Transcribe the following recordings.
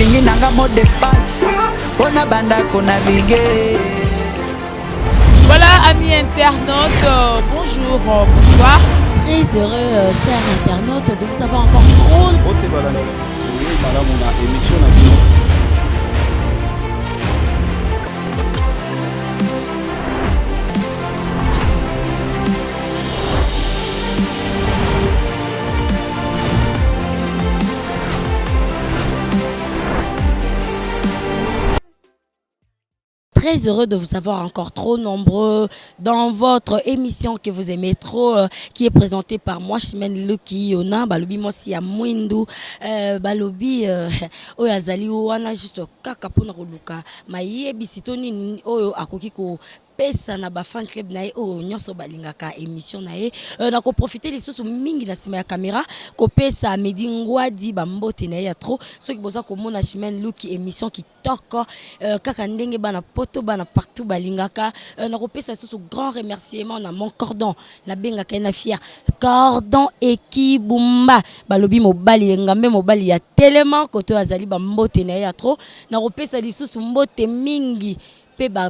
olingi nanga mot de passe pona banda ko naviguer. Voilà, amis internautes, bonjour, bonsoir. Très heureux, chers internautes, de vous avoir encore trop. Très heureux de vous avoir encore trop nombreux dans votre émission que vous aimez trop, qui est présentée par moi, Chimène Luki Yona, Balobi Mosi Amwindu, Balobi Oyazali Wana juste kaka pona koluka, maye bisitoni oyo akokiko pesa na ba fan club na o nyonso balingaka émission na ye na ko profiter lisusu mingi na sima ya caméra ko pesa Medi Ngwadi ba mbote na ya trop ceux qui boza ko mona Chimène Luki émission qui toko kaka ndenge bana poto bana partout balingaka na ko pesa lisusu grand remerciement na mon cordon na benga na fier cordon ekibumba balobi mobali ngambe mobali ya tellement koto azali ba mbote na ya trop na ko pesa lisusu mbote mingi.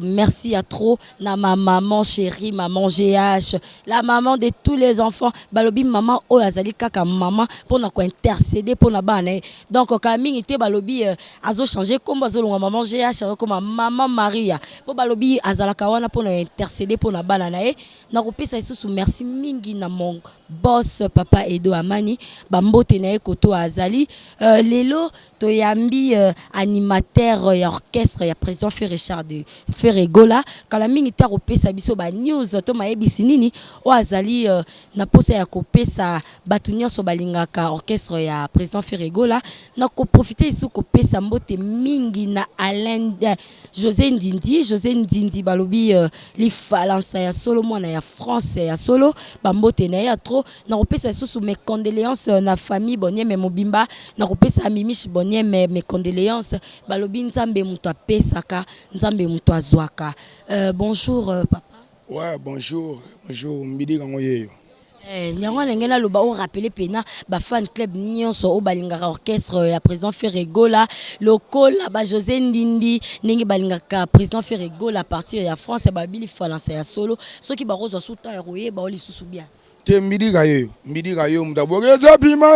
Merci à trop na ma maman chérie, maman GH, la maman de tous les enfants. Balobi maman o azali kaka maman pour na ko intercéder pour na bana. Donc Camille était balobi azo changer comme azolonga maman GH comme maman Maria. Pour balobi azala kawana pour na intercéder pour na bana na e. Na ko pesa sous merci mingi na mon boss papa Edo Amani bambote na e koto azali lelo to yambi animateur et orchestre ya président Richard de Ferregola kala mingi ta kopesa biso ba news to mayebisi nini o azali na posa ya kopesa batu nyonso balingaka orchestre ya président Ferregola na ko profiter isu kopesa mbote mingi na Alain José Ndindi balobi li falance ya solo mwana ya France ya solo bambote na ya trop na kopesa sous mes condoléances na famille Bonieme Mobimba na kopesa Mimichi Bonieme mes condoléances balobi nzambe muto apesaka nzambe muto azwaka. Bonjour papa. Ouais, bonjour mbidi kango yeyo. Nyango ngena loba o rappeler pena ba fan club nyonso o balingaka orchestre ya président Ferregola lokola ba José Ndindi ningi balingaka président Ferregola à partir ya France ba bili falance ya solo soki ba rozwa suta roye ba oli susu bien. Te mbidi kayo mutaboke zapima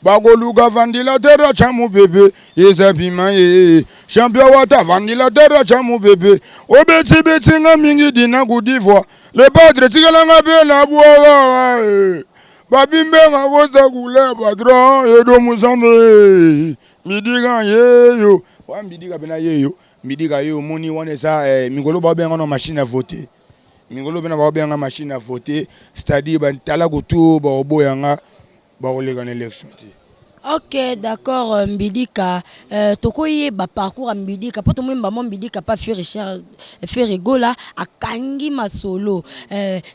bagoluga vandila terra chamu bebe zapima champion wata vandila terra chamu bebe obeti nga mingi dina Côte le padre tikalanga be la boa babimbe nga goza kule patron edo musambe midiga yeyo wa midiga bena yeyo midiga yo moni wana sa mingolo ba benga na machine à voter. Mingolo bena ba benga machine à voter, c'est-à-dire ban tala goto ba oboyanga ba olega na élection. Ok, d'accord, Mbidika. Tokoye ba parcours Mbidika. Poto mwimba mo Mbidika pas faire Richard Ferregola a kangi masolo.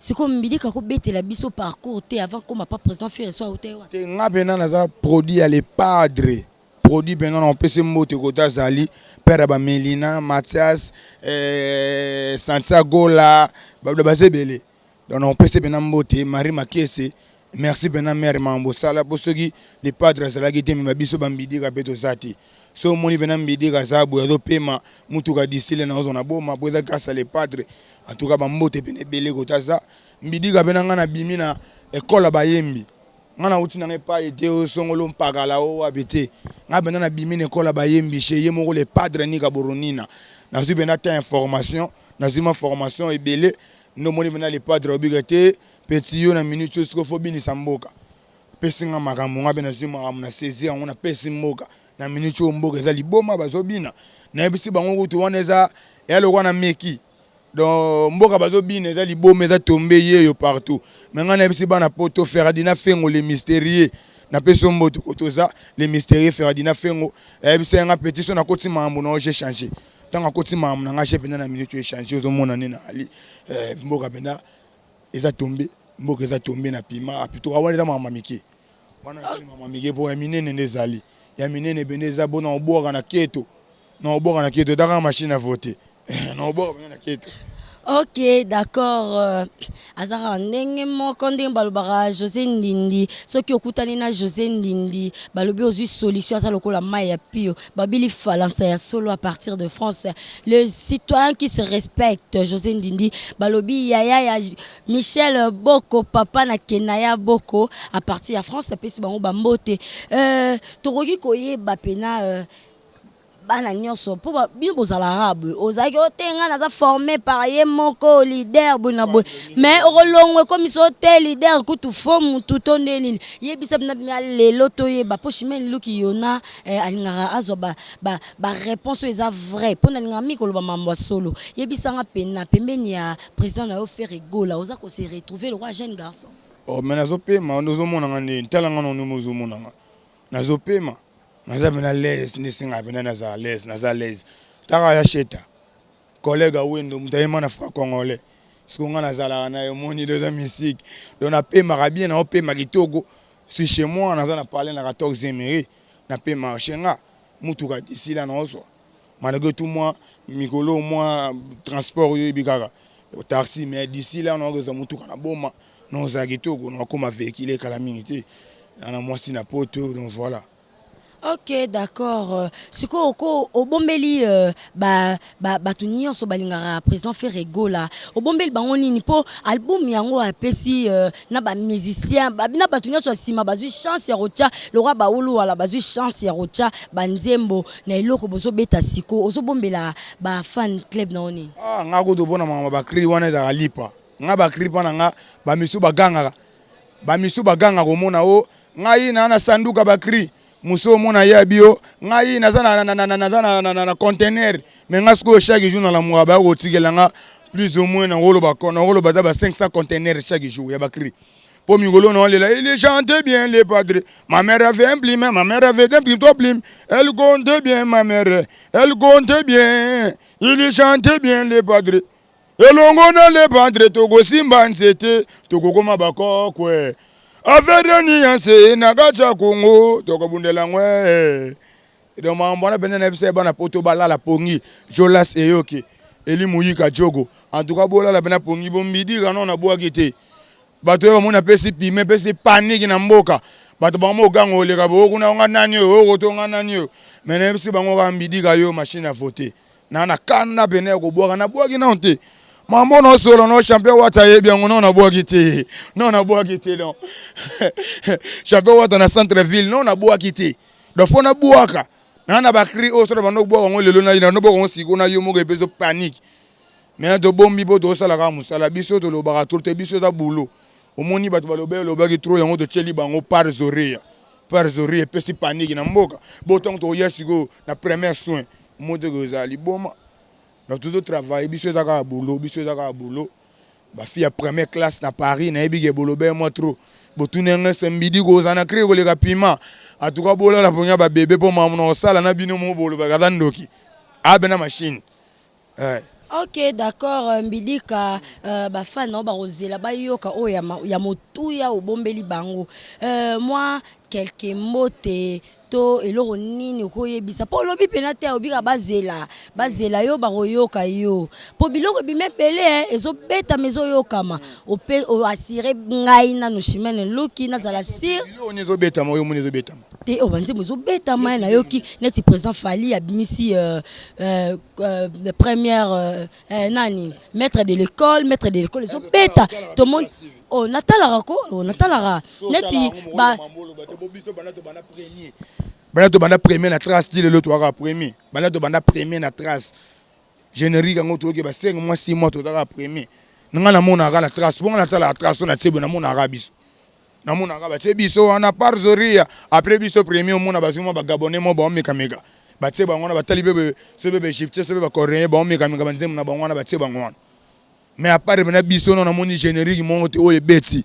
Siko Mbidika ko betela biso parcours te avant comme pas président faire soit hôtel. Te nga bena na za produit à les padres. Produit bena on pese moto kota zali père ba Melina, Mathias, Santiago la ba bazebele. Donc on pese bena moto Marie Makese. Merci bena mère mambo sala pour ceux qui les padres sala qui te biso bambidi ka beto zati so moni bena mbidi ka zabu ya pema mutu ka distiller na ozona boma boza grâce les padres en tout cas bambote bene belé kota za mbidi ka bena ngana bimina école bayembi ngana uti na pas été au songolo mpagala o abité nga bena na bimina école bayembi chez yemo les padres ni ka boronina na zu bena ta information na zu ma formation et belé no moni bena les padres obligaté petit yo na minute so fo bini samboka pesinga makambo ngabe na zima amuna saisir on a pesi mboka na minute mboka za liboma bazobina na ebisi bango kutu wana za elo wana meki donc mboka bazobina za liboma za tombe yeyo partout menga na ebisi bana poto Ferradina fengo les mystérieux na peso mboto kotoza les mystérieux Ferradina fengo ebisi nga petit so na koti mambo na j'ai changé tanga koti mambo na nga j'ai pena na minute changer zo mona nena ali mboka pena eza tombé mboka eza tombé na pima plutôt wana eza mama miki wana mama miki bo ya minene nezali ya minene beneza bona oboka na keto daka machine à voter na oboka na keto Ok, d'accord. Azara ndenge moko ndenge balobaka José Ndindi soki okutani na José Ndindi balobi ozwi solution asa lokola mai ya pio babili falansa ya solo à partir de France. Le citoyen qui se respecte José Ndindi balobi yaya ya Michel Boko papa na Kenaya Boko à partir ya France pesi bango bambote tokoki koyeba pena bana nyonso po bino bozala arabe ozalaki otenga naza formé par ye moko leader bona boye mais okolongwe komi so te leader kutu fo mutu to nde nini yebisa bina lelo toyeba po Chimene Luki Yona alingaka azwa baréponse eza vrai mpo nalingaka mikoloba mambo ya solo yebisanga pena pembeni ya président na yo Fere Gola oza kose retrouver le roi jeune garçon. Oh mais nazopema nozomonanga nde ntalanga nono mozomonanga nazopema naza bena les nisinga bena naza les taka ya sheta collègue wendo mutayema na fra congolais sikonga nazala na yo moni de la musique donc na pema bien na pema kitoko si chez moi naza na parler na 14e mairie na pema chenga mutuka d'ici là noso malgré tout moi mikolo moi transport yo bikaka taxi mais d'ici là on a mutuka na boma non za kitoko no koma véhicule kala minute na moi si na poto donc voilà. Ok, d'accord. Siko obombeli batu nyonso balingaka président Fere Gola. Obombeli bango nini po album yango apesi na ba musicien na batu nyonso asima bazwi chance ya rocha le roi baulu wala bazwi chance ya rocha banzembo na eloko bozo beta siko ozobombela ba fan club na oni. Ah ngako to bona mama ba cri wana da lipa. Nga ba cri pana nga ba misu baganga ko mona o ngai na sanduka ba cri muso mona ya bio ngai na conteneur mais ngasko chaque jour na la mois ba otigela nga plus ou moins na rolo ba 500 conteneurs chaque jour ya ba cri pour migolo non il chantait bien les padres ma mère avait un blim toi blim elle comptait bien ma mère elle comptait bien il chantait bien les padres elongo na les padres togo simba nsete togo koma bakokwe Avereni yanse nagacha Congo tokobundela ngwe donc mambona benena fse bana poto balala pongi Jolas eyoki Eli Muyika Jogo en tout cas bola la bena pongi bombidi kana na boaki te bato ba mona pesi pime pesi panique na mboka bato ba mo gango le ka bo kuna nga nani o to nga nani mena fse bango ka mbidi ka yo machine à voter na kana bena ko boaka na boaki na onte Mambo no solo no champion wata yebi yango no na boakite non champion wata na centre ville non na boakite do fona boaka na ba cri o so ba no boaka ngo lelo na ina no boaka ngo siko na yo mo ke peso panique mais to bombi bo to sala ka musala biso to lo ba to te biso ta boulot omoni bato ba lo ba ki trop yango to cheli bango par zoria pesi panique na mboka bo tong to yesiko na premier soin mo de gozali boma. Donc tout le travail, biso taka boulot, ba fille à première classe na Paris, na ebige boulot ben moi trop. Bo tunenga sembidi go zana créer go le piment. En tout cas bola la ponya ba bébé pour maman no sala na bino mo bolo ba gadandoki. A bena machine. Ok, d'accord. Mbidika ba fan no ba rozela ba yoka o ya motuya obombeli bango. Moi quelques mots to eloko nini koyebisa po lobi penate obika bazela yo baroyoka yo po biloko bimepele ezobeta mezo yokama o assurer ngai na no Chimene Luki na zala sir biloko nezobeta mo yo nezobeta te o banze mozobeta mai na yoki neti président Fali abimisi première nani maître de l'école ezobeta to monde oh natala neti ba Banato bana premier na trace style le toaka premier. Banato bana premier na trace. Générique ngo toke ba 5 mois 6 mois toka premier. Nga na mona la trace. Bonga na tala trace na tebo na mona rabiso. Na mona ba tebiso ana par zoria après biso premier mona ba zuma ba gabonais mo ba meka. Ba teba ngona ba talibé se bebe shifter se bebe coréen ba meka banzem na ba ngona ba teba ngona. Mais à part na biso na moni générique mo te o ebeti.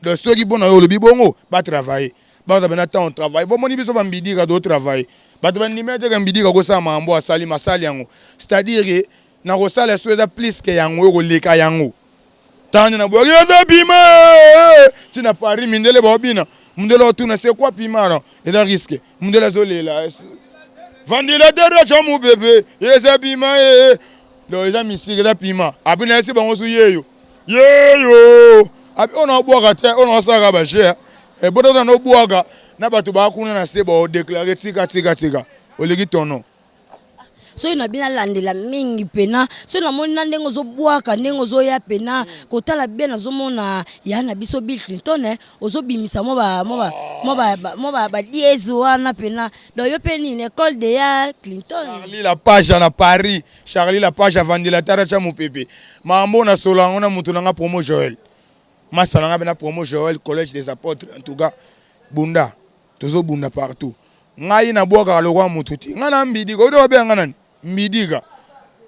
De ceux qui bona yo le bibongo ba travailler. Ba bana temps travail bon moni biso ba mbidi ka do travail ba to ban limete ka mbidi ka ko sa mambo asali masali yango c'est-à-dire na ko sala soda plus que yango ko leka yango tani na bo ya da bima tu na pari mindele ba bina mundelo tu na c'est quoi pima non et da risque mundela zolela vandila dera chamu bébé eza bima donc eza misiki eza pima api na esi bango su yeyo api ona obwaka te ona osaka bashe botota na obwaka na bato bakuna na se baodeklare tika oleki tono so ina bina landela mingi pena so na moni na ndenge ozobwaka ndenge ozoya pena kotala bien azomona ya na biso Bill Clinton ozobimisa mo ba dièse wana pena donc yo peni une école de ya Clinton Charlie la page na Paris Charlie la page vandelateur cha mopepe mambo na solango na mutu nanga promo Joël masalanga bena promo Joël collège des apôtres en tout cas bunda tozo bunda partout ngai na bwaka lokwa mutu ti ngana mbidi ko do be ngana mbidiga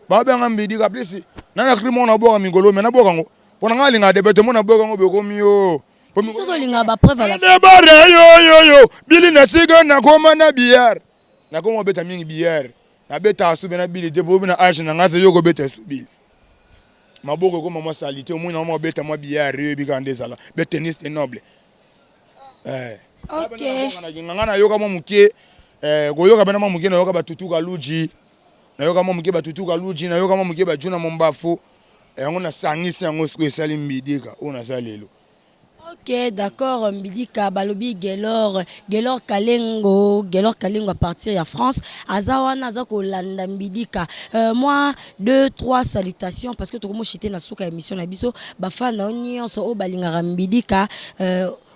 ba be ngana mbidiga please nana krimo na bwaka mingolo me na bwaka ngo pona ngali nga debete mo na bwaka ngo be ko miyo so to linga ba preuve la ne bare yo bili na siga na koma na bière na koma beta mingi bière na beta asu be na bili de bo na age na ngase yo go beta su bili maboko ko mama salite o mo na mo beta mo bière yo bi ka ndezala be tennis de noble okay ngana yoka mo mukie goyoka bana mo mukie na yoka batutuka luji na yoka mo mukie batutuka luji na yoka mo mukie bajuna mo mbafu yango na sangisi yango siko esali mbidika ona salelo. Ok, d'accord, Mbidika, Balobi, Gelor Kalengo à partir de France. Azawana, Azako, Landa, Mbidika. Moi, 2-3 salutations parce que tout le monde chité na souka émission na biso. Bafa na onion so balinga Mbidika.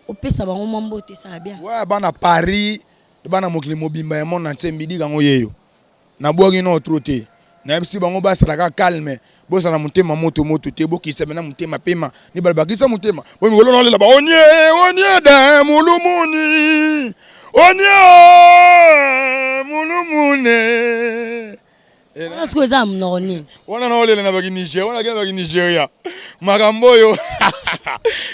Opesa bango mambote ça bien. Ouais, bana Paris, bana mokili mobimba ya monde entier Mbidika ngoyeyo. Na bogi no troté. Na MC bango ba sala calme. Bo sala mutema moto te bo ki semena mutema pema ni balba ki sa mutema bo mi golo no le ba onye da mulumuni mulumune ona siko za mnoni ona no le na ba Nigeria ona gena ba Nigeria makambo yo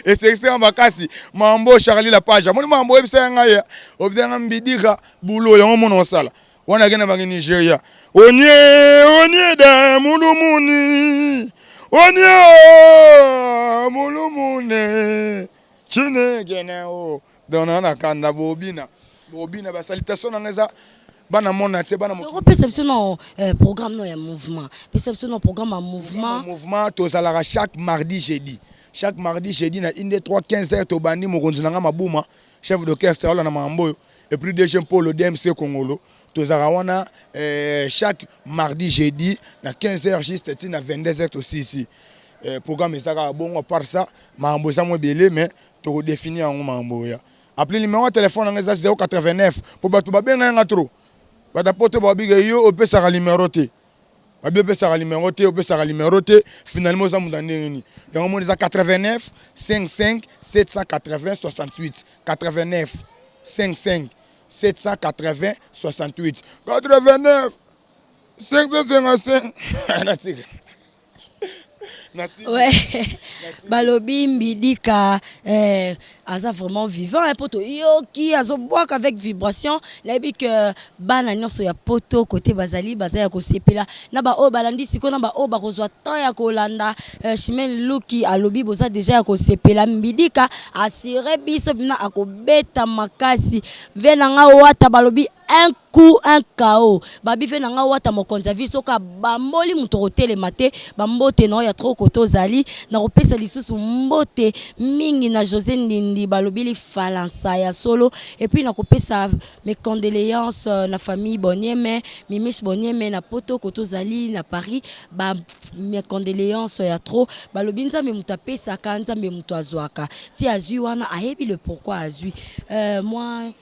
et c'est extrêmement bakasi mambo Charlie la page mo mambo ebisa ngaya obdenga Mbidika bulo yango mono sala ona gena ba Nigeria onye da mulumuni mulumune chine gena o dona na kanda bobina ba salutation na ngeza bana mona te bana moto perception no programme no ya mouvement perception no programme à mouvement to salara chaque mardi jeudi na inde 3:15 to bandi mokonzi nanga mabuma chef d'orchestre na mambo et plus de Paul le DMC Congolo. Chaque mardi, jeudi, na 15h juste na 22h aussi ici. Programme est ça bon par ça, mambo ça moi belé mais to définir en mambo ya. Appelez le numéro de téléphone en 089 pour ba to ba benga trop. Ba da poto ba biga yo opé ça numéro T. Ba be ça numéro T, opé ça numéro T, finalement ça mudande ni. Ya mo 89 55 780 68 89 55 780 68 89 555 ouais Balobi Mbidika aza vraiment vivant un poto yo qui azoboaka avec vibration labi que bana nyonso ya poto côté bazali ya ko sepela na ba o balandi siko na ba o ba kozwa to ya kolanda Chimène Luki alobi boza déjà ya ko sepela Mbidika assuré biso bina akobeta makasi venanga wata balobi un coup un KO babi venanga wata mokonza viso ka bamboli muto hôtel maté bambote no ya trop koto zali na kopesa lisusu mbote mingi na José Ndindi balobili falansa ya solo et puis na kopesa mes condoléances na famille Bonieme Mimish Bonieme na poto koto zali na Paris ba mes condoléances ya trop balobi nzambe mutapesa ka nzambe muto azwaka ti azui wana ahebi le pourquoi azui moi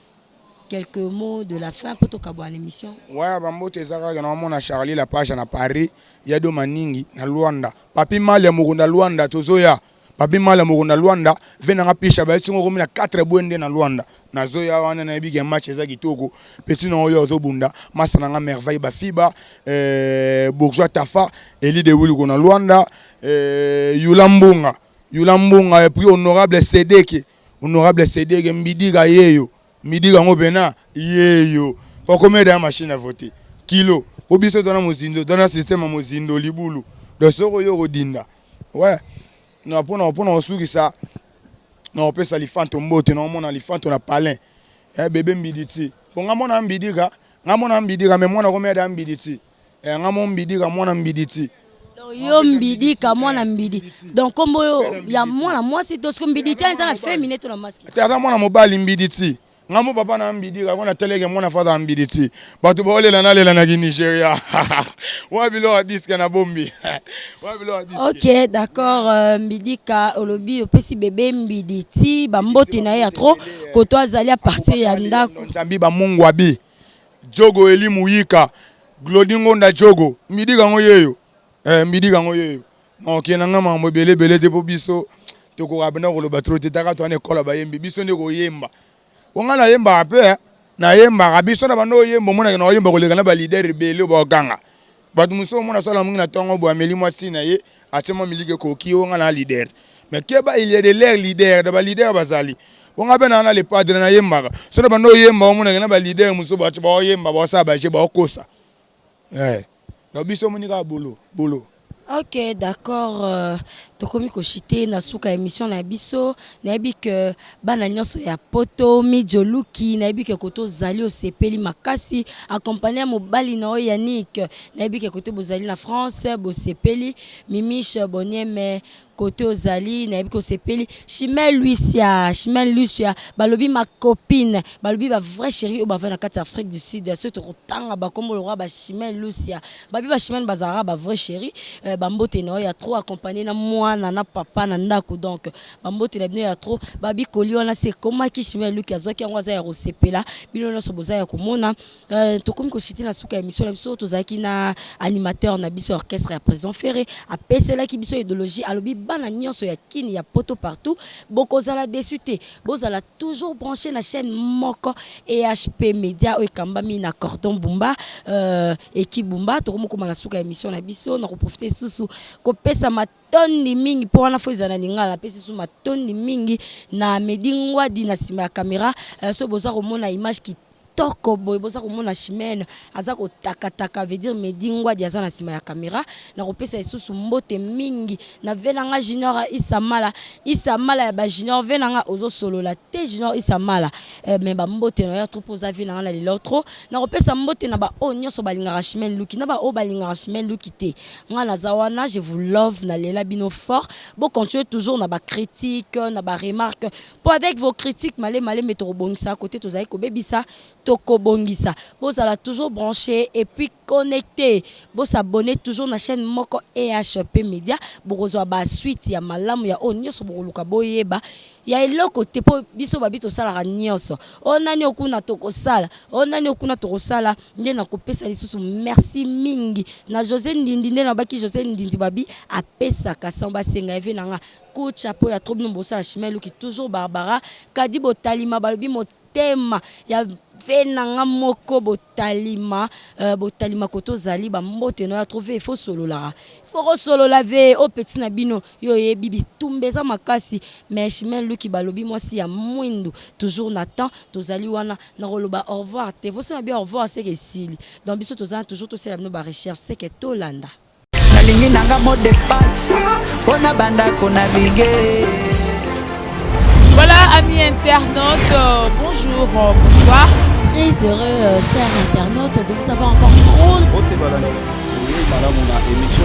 quelques mots de la fin pour toka bonne émission. Ouais, bambote zaka na mona Charlie la page na Paris, ya do maningi na Luanda. Papi male mukunda Luanda tozoya. Papi male mukunda Luanda, vena ngapisha ba singo komina 4 bwende na Luanda. Na zoya wana na bige match za kitoko. Petit na oyo zobunda, masana nga merveille ba fiba, bourgeois tafa, Eli de Wulu ko na Luanda, Yulambunga et puis honorable Sedeke Mbidika yeyo. Midi gango bena yeyo kokome da machine à voter kilo obiso dona mozindo dona système mozindo libulu de soko yo rodinda ouais na pona osuki ça na opesa lifanto mbote na mona lifanto na palin bébé mbiditi po ngamona mbidika mais mona komeda mbiditi ngamon mbidika mona mbiditi Yo mbidi ka mwana mbidi. Donc comme ya mwana mwasi to sko mbidi tane na féminin to na masculine. Ata mwana mobali mbidi ti. Ngamu papa na mbidi ka kona teleke mwana fata mbidi ti. Batu ba olela na Nigeria. Wa bilo diske na bombi. Wa bilo diske. OK, d'accord, mbidi ka olobi opesi bébé mbidi ti ba mbote na ya trop ko to azali a partir ya ndako. Nzambi ba Mungu abi. Jogo elimu yika. Glodingo nda jogo. Mbidi kango yeyo. Mbidi kango yeyo. OK nanga mambo bele te po biso. To ko abena ko lo batro te taka to ane kola ba yembi biso ne ko yemba. Onga na yemba ape na yemba biso na bando yemba mona na yemba ko lekana ba leader bele bo ganga. Batu muso mona sala mungi na tongo bo ameli mwasi na ye atema milike ko ki onga na leader. Mais keba il y a de l'air leader de ba leader bazali. Onga be na le padre na yemba. So na bando yemba mona na ba leader muso ba ba yemba ba sa ba je ba kosa. Na biso moni ka bolo. OK, d'accord. Tokomi ko chité na suka émission na biso, na yebi que bana nyonso ya poto mijoluki, na yebi que koto zali o sepeli makasi accompagné mobali na o Yannick, na yebi que koto bozali na France, bo sepeli Mimiche Bonieme côté ozali na yebi ko sepeli Chimel Lucia balobi ma copine, balobi ba vrai chéri o ba va na kati Afrique du Sud, so to kotanga ba kombo le roi ba Chimel Lucia, babi ba Chimel bazara ba vrai chéri, bambote na ya trop accompagné na mwana na papa na ndako, donc bambote na bino ya trop babi koli wana c'est comment ki Chimel Lucia zo ki ngwaza ya rosepela bino na so boza ya komona to komi ko chiti na suka émission na biso to zaki na animateur na biso orchestre ya président Ferré a pesela ki biso idéologie alobi bana nyonso ya kini ya poto partout bokozala dessus te bozala toujours branché na chaîne moko EHP Media o ekambami na cordon bumba équipe bumba to komo koma na suka émission na biso na ko profiter susu ko pesa matoni mingi po wana foizana lingala pesa susu matoni mingi na medingwa di na sima ya caméra so boza komona image ki toko boy boza komona Chimène aza ko taka veut dire medingwa di aza na sima ya caméra na kopesa isusu mbote mingi na venanga junior isamala ya ba junior venanga ozo solo la te junior isamala mais ba mbote na ya trop poza venanga na lelo trop na kopesa mbote na ba o nyonso balinga Chimène Luki na ba o balinga Chimène Luki te nga na zawana je vous love na lela bino fort bon continuer toujours na ba critique na ba remarque pour avec vos critiques malé metro bongisa à côté tozai ko bebisa toko bongisa bozala toujours branché et puis connecté bo s'abonner toujours na chaîne moko EHP Media bokozwa ba suite ya malamu ya onyoso bokoluka boyeba ya eloko te po biso babito sala nyonso onani okuna tokosala onani okuna tokosala nde na kopesa lisusu merci mingi na José Ndindi nde na baki José Ndindi babi apesa kasamba senga eve nanga kucha po ya trop nombo sala Chimène Luki toujours Barbara kadi botalima balobi tema ya venanga moko botalima koto zali ba mbote no ya trouver il faut solo la ve au petit na bino yo yebi tumbeza makasi mais Chimène Luki balobi mwasi ya mwindu toujours Nathan tozali wana na roloba au revoir te vous savez bien au revoir c'est que sili donc biso tozana toujours to sala no ba recherche c'est que tolanda nalingi nanga mot de passe ona banda kona bige. Voilà, amis internautes, bonjour, bonsoir. Très heureux, chers internautes, de vous avoir encore trop. Ok, voilà, on a émission